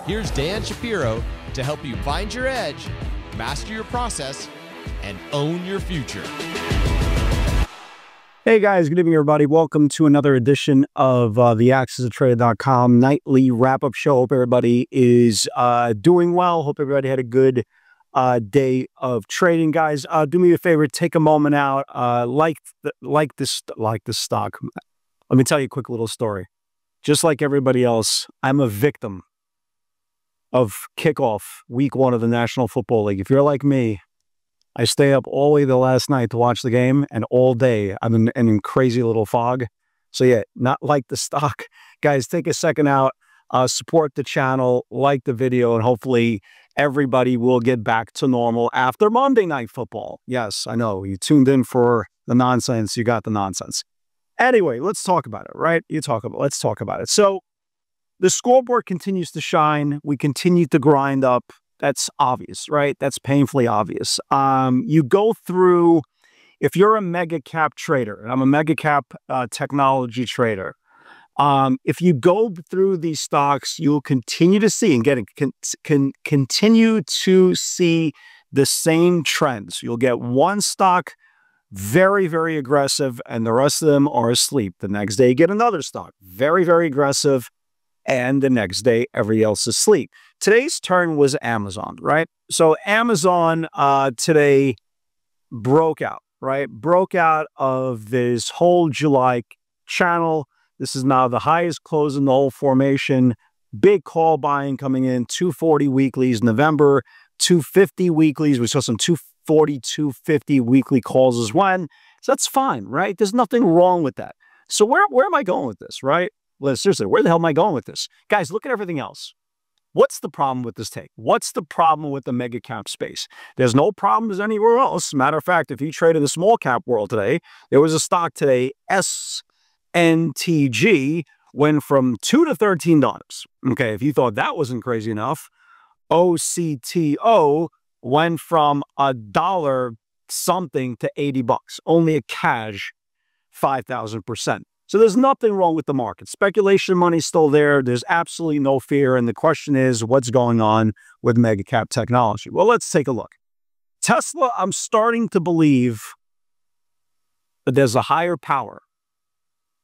Here's Dan Shapiro to help you find your edge, master your process, and own your future. Hey guys, good evening everybody. Welcome to another edition of the TSLA nightly wrap-up show. Hope everybody is doing well. Hope everybody had a good day of trading. Guys, do me a favor, take a moment out, like this stock. Let me tell you a quick little story. Just like everybody else, I'm a victim of kickoff week 1 of the National Football League. If you're like me, I stay up all the way the last night to watch the game, and all day I'm in crazy little fog. So yeah, not like the stock. Guys, take a second out, support the channel, like the video, and hopefully everybody will get back to normal after Monday Night Football. Yes, I know, you tuned in for the nonsense, you got the nonsense. Anyway, let's talk about it, right? Let's talk about it. So the scoreboard continues to shine. We continue to grind up. That's obvious, right? That's painfully obvious. You go through, if you're a mega cap trader, and I'm a mega cap technology trader, if you go through these stocks, you'll continue to see and continue to see the same trends. You'll get one stock very, very aggressive, and the rest of them are asleep. The next day, you get another stock, very, very aggressive, and the next day, everybody else is asleep. Today's turn was Amazon, right? So Amazon today broke out, right? Broke out of this whole July channel. This is now the highest close in the whole formation. Big call buying coming in, 240 weeklies November, 250 weeklies. We saw some 240, 250 weekly calls as well. So that's fine, right? There's nothing wrong with that. So where am I going with this, right? Well, seriously, where the hell am I going with this? Guys, look at everything else. What's the problem with this take? What's the problem with the mega cap space? There's no problems anywhere else. Matter of fact, if you trade in the small cap world today, there was a stock today, SNTG, went from $2 to $13. Okay, if you thought that wasn't crazy enough, OCTO went from $1 something to 80 bucks. Only a cash 5,000%. So there's nothing wrong with the market. Speculation money's still there. There's absolutely no fear. And the question is, what's going on with mega cap technology? Well, let's take a look. Tesla, I'm starting to believe that there's a higher power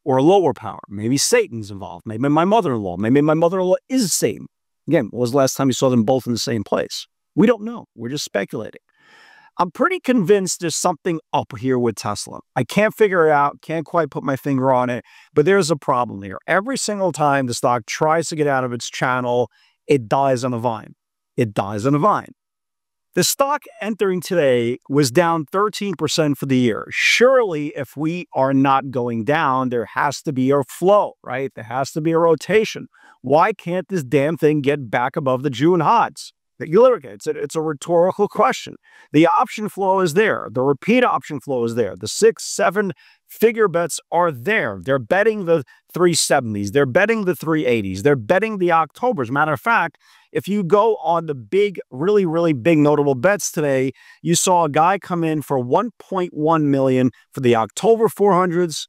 or a lower power. Maybe Satan's involved. Maybe my mother-in-law. Maybe my mother-in-law is Satan. Again, when was the last time you saw them both in the same place? We don't know. We're just speculating. I'm pretty convinced there's something up here with Tesla. I can't figure it out, can't quite put my finger on it, but there's a problem here. Every single time the stock tries to get out of its channel, it dies on a vine. It dies on a vine. The stock entering today was down 13% for the year. Surely, if we are not going down, there has to be a flow, right? There has to be a rotation. Why can't this damn thing get back above the June highs? You look at it, it's a rhetorical question. The option flow is there. The repeat option flow is there. The 6-7 figure bets are there. They're betting the 370s. They're betting the 380s. They're betting the Octobers. Matter of fact, if you go on the big, really, really big notable bets today, you saw a guy come in for 1.1 million for the October 400s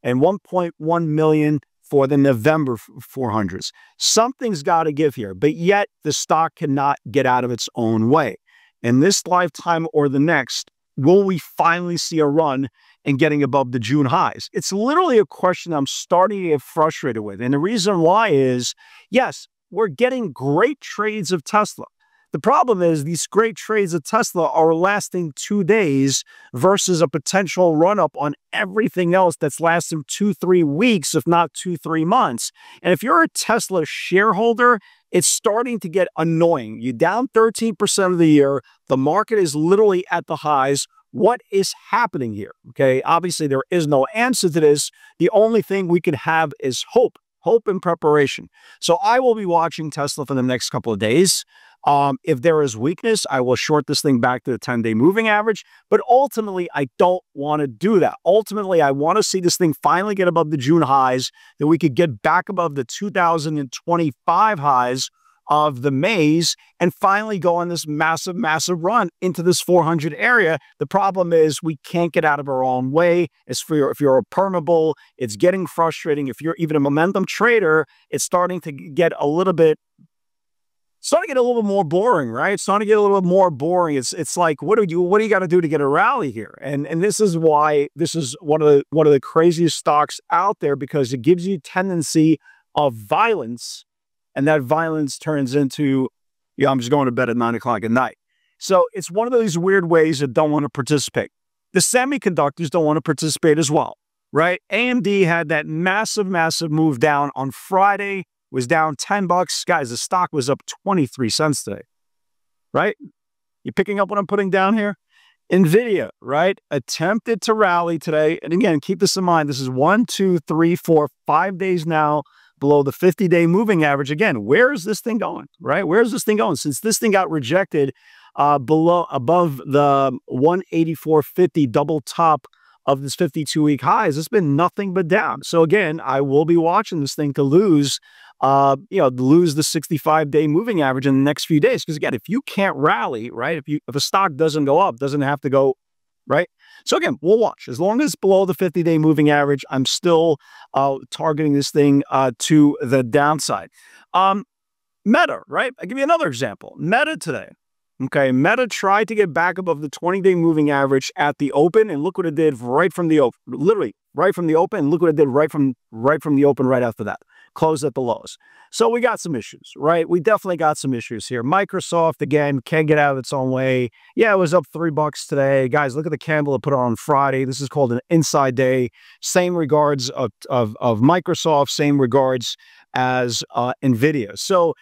and 1.1 million for the November 400s. Something's got to give here, but yet the stock cannot get out of its own way. In this lifetime or the next, will we finally see a run in getting above the June highs? It's literally a question I'm starting to get frustrated with. And the reason why is, yes, we're getting great trades of Tesla. The problem is these great trades of Tesla are lasting 2 days versus a potential run-up on everything else that's lasting 2-3 weeks, if not 2-3 months. And if you're a Tesla shareholder, it's starting to get annoying. You're down 13% of the year. The market is literally at the highs. What is happening here? Okay, obviously there is no answer to this. The only thing we can have is hope. Hope and preparation. So I will be watching Tesla for the next couple of days. If there is weakness, I will short this thing back to the 10-day moving average. But ultimately, I don't want to do that. Ultimately, I want to see this thing finally get above the June highs, that we could get back above the 2025 highs of the Mays and finally go on this massive, massive run into this 400 area. The problem is we can't get out of our own way. If you're a permeable, it's getting frustrating. If you're even a momentum trader, it's starting to get a little bit starting to get a little bit more boring, right? It's starting to get a little bit more boring. It's like, what do you got to do to get a rally here? And this is why this is one of the craziest stocks out there, because it gives you tendency of violence, and that violence turns into, yeah, I'm just going to bed at 9 o'clock at night. So it's one of those weird ways that don't want to participate. The semiconductors don't want to participate as well, right? AMD had that massive move down on Friday. Was down $10. Guys, the stock was up 23 cents today, right? You picking up what I'm putting down here? NVIDIA, right? Attempted to rally today. And again, keep this in mind. This is 1, 2, 3, 4, 5 days now below the 50-day moving average. Again, where is this thing going, right? Where is this thing going? Since this thing got rejected above the 184.50 double top of this 52-week highs, it's been nothing but down. So again, I will be watching this thing to lose the 65-day moving average in the next few days. Because again, if you can't rally, right, if a stock doesn't go up, doesn't have to go, right? So again, we'll watch. As long as it's below the 50-day moving average, I'm still targeting this thing to the downside. Meta, right? I'll give you another example. Meta today. Okay, Meta tried to get back above the 20-day moving average at the open, and look what it did right from the open. Literally, right from the open, and look what it did right from the open right after that. Closed at the lows. So we got some issues, right? We definitely got some issues here. Microsoft, again, can't get out of its own way. Yeah, it was up $3 today. Guys, look at the candle it put on Friday. This is called an inside day. Same regards of Microsoft, same regards as NVIDIA. So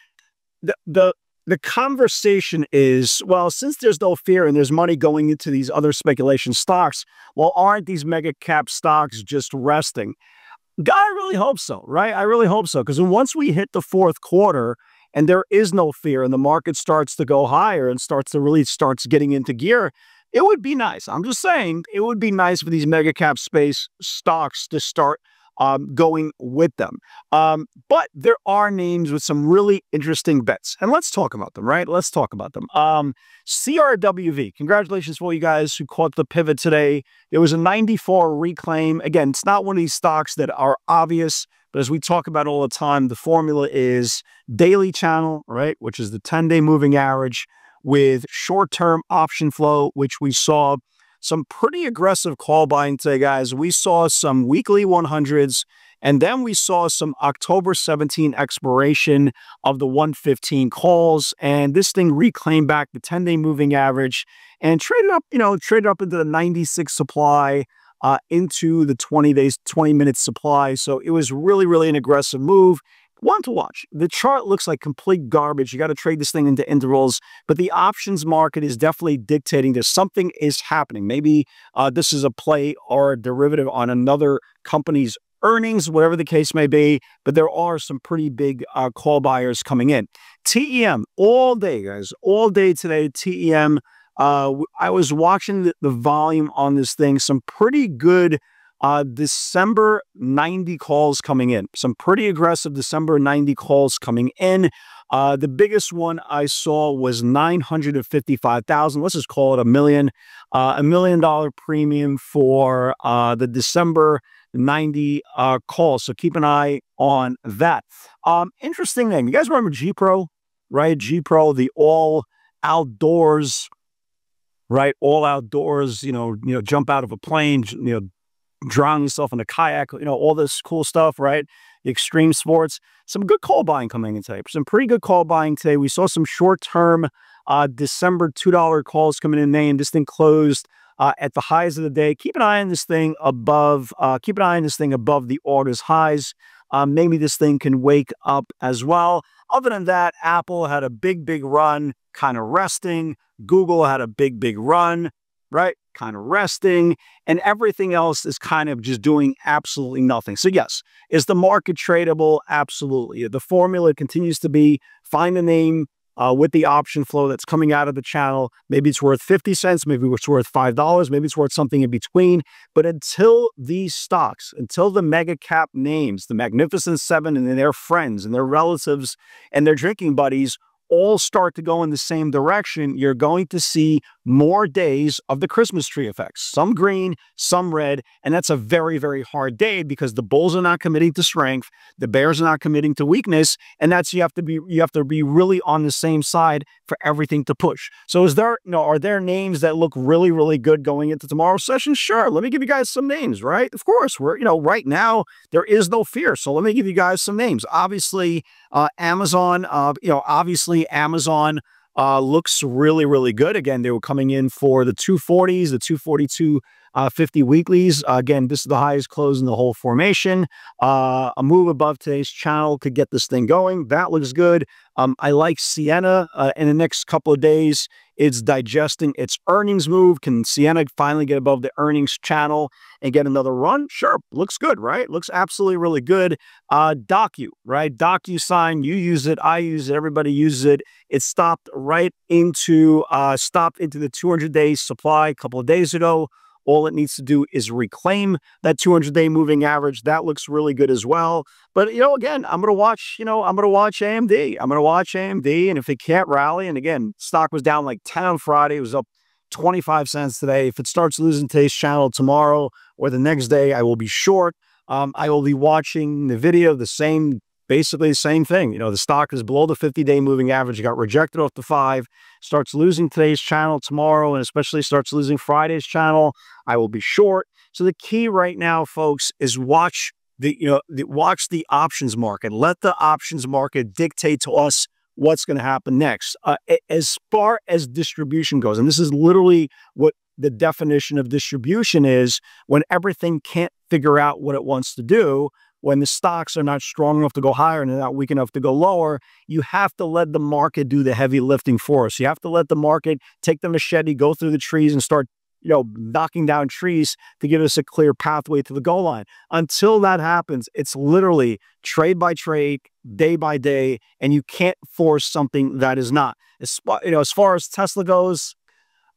the conversation is, well, since there's no fear and there's money going into these other speculation stocks, well, aren't these mega cap stocks just resting? God, I really hope so, right? I really hope so, because once we hit the fourth quarter and there is no fear and the market starts to go higher and starts getting into gear, it would be nice. I'm just saying, it would be nice for these mega cap space stocks to start going with them. But there are names with some really interesting bets. And let's talk about them, right? Let's talk about them. CRWV, congratulations for all you guys who caught the pivot today. There was a 94 reclaim. Again, it's not one of these stocks that are obvious, but as we talk about all the time, the formula is daily channel, right? Which is the 10-day moving average with short-term option flow, which we saw some pretty aggressive call buying today, guys. We saw some weekly 100s, and then we saw some October 17 expiration of the 115 calls, and this thing reclaimed back the 10-day moving average and traded up into the 96 supply, into the 20-minute supply. So it was really an aggressive move. One to watch. The chart looks like complete garbage. You got to trade this thing into intervals, but the options market is definitely dictating that something is happening. Maybe this is a play or a derivative on another company's earnings, whatever the case may be, but there are some pretty big call buyers coming in. TEM, all day, guys, all day today, TEM. I was watching the volume on this thing, some pretty good December 90 calls coming in. Some pretty aggressive December 90 calls coming in. The biggest one I saw was 955,000. Let's just call it $1 million. $1 million premium for the December 90 calls. So keep an eye on that. Interesting name. You guys remember G-Pro, right? G-Pro, the all outdoors, right? All outdoors, jump out of a plane, drown yourself in a kayak, all this cool stuff, right? Extreme sports. Some good call buying coming in today. Some pretty good call buying today. We saw some short-term December $2 calls coming in May, and this thing closed at the highs of the day. Keep an eye on this thing above. Keep an eye on this thing above the August highs. Maybe this thing can wake up as well. Other than that, Apple had a big run, kind of resting. Google had a big run, right? Kind of resting, and everything else is kind of just doing absolutely nothing. So yes, is the market tradable? Absolutely. The formula continues to be find a name with the option flow that's coming out of the channel. Maybe it's worth 50 cents, maybe it's worth $5, maybe it's worth something in between. But until these stocks, until the mega cap names, the Magnificent Seven and their friends and their relatives and their drinking buddies all start to go in the same direction, you're going to see more days of the Christmas tree effects. Some green, some red, and that's a very, very hard day because the bulls are not committing to strength, the bears are not committing to weakness, and that's you have to be really on the same side for everything to push. So are there names that look really, really good going into tomorrow's session? Sure. Let me give you guys some names, right? Of course, right now there is no fear. So let me give you guys some names. Obviously, Amazon, Amazon looks really, really good. Again, they were coming in for the 240s, the 242 50 weeklies. Again, this is the highest close in the whole formation. A move above today's channel could get this thing going. That looks good. I like Sienna in the next couple of days. It's digesting its earnings move. Can Sienna finally get above the earnings channel and get another run? Sure. Looks good, right? Looks absolutely really good. Docu, right? DocuSign, you use it, I use it, everybody uses it. It stopped into the 200-day supply a couple of days ago. All it needs to do is reclaim that 200-day moving average. That looks really good as well. But, again, I'm going to watch AMD. I'm going to watch AMD, and if it can't rally, and again, stock was down like 10 on Friday. It was up 25 cents today. If it starts losing today's channel tomorrow or the next day, I will be short. I will be watching the video, basically the same thing. The stock is below the 50-day moving average. It got rejected off the 5, starts losing today's channel tomorrow, and especially starts losing Friday's channel, I will be short. So the key right now, folks, is watch the options market. Let the options market dictate to us what's going to happen next. As far as distribution goes, and this is literally what the definition of distribution is, when everything can't figure out what it wants to do, when the stocks are not strong enough to go higher and they're not weak enough to go lower, you have to let the market do the heavy lifting for us. You have to let the market take the machete, go through the trees and start, knocking down trees to give us a clear pathway to the goal line. Until that happens, it's literally trade by trade, day by day, and you can't force something that is not. As far as Tesla goes,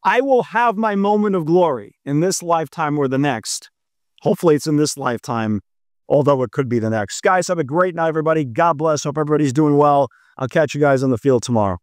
I will have my moment of glory in this lifetime or the next. Hopefully it's in this lifetime, although it could be the next. Guys, have a great night, everybody. God bless. Hope everybody's doing well. I'll catch you guys on the field tomorrow.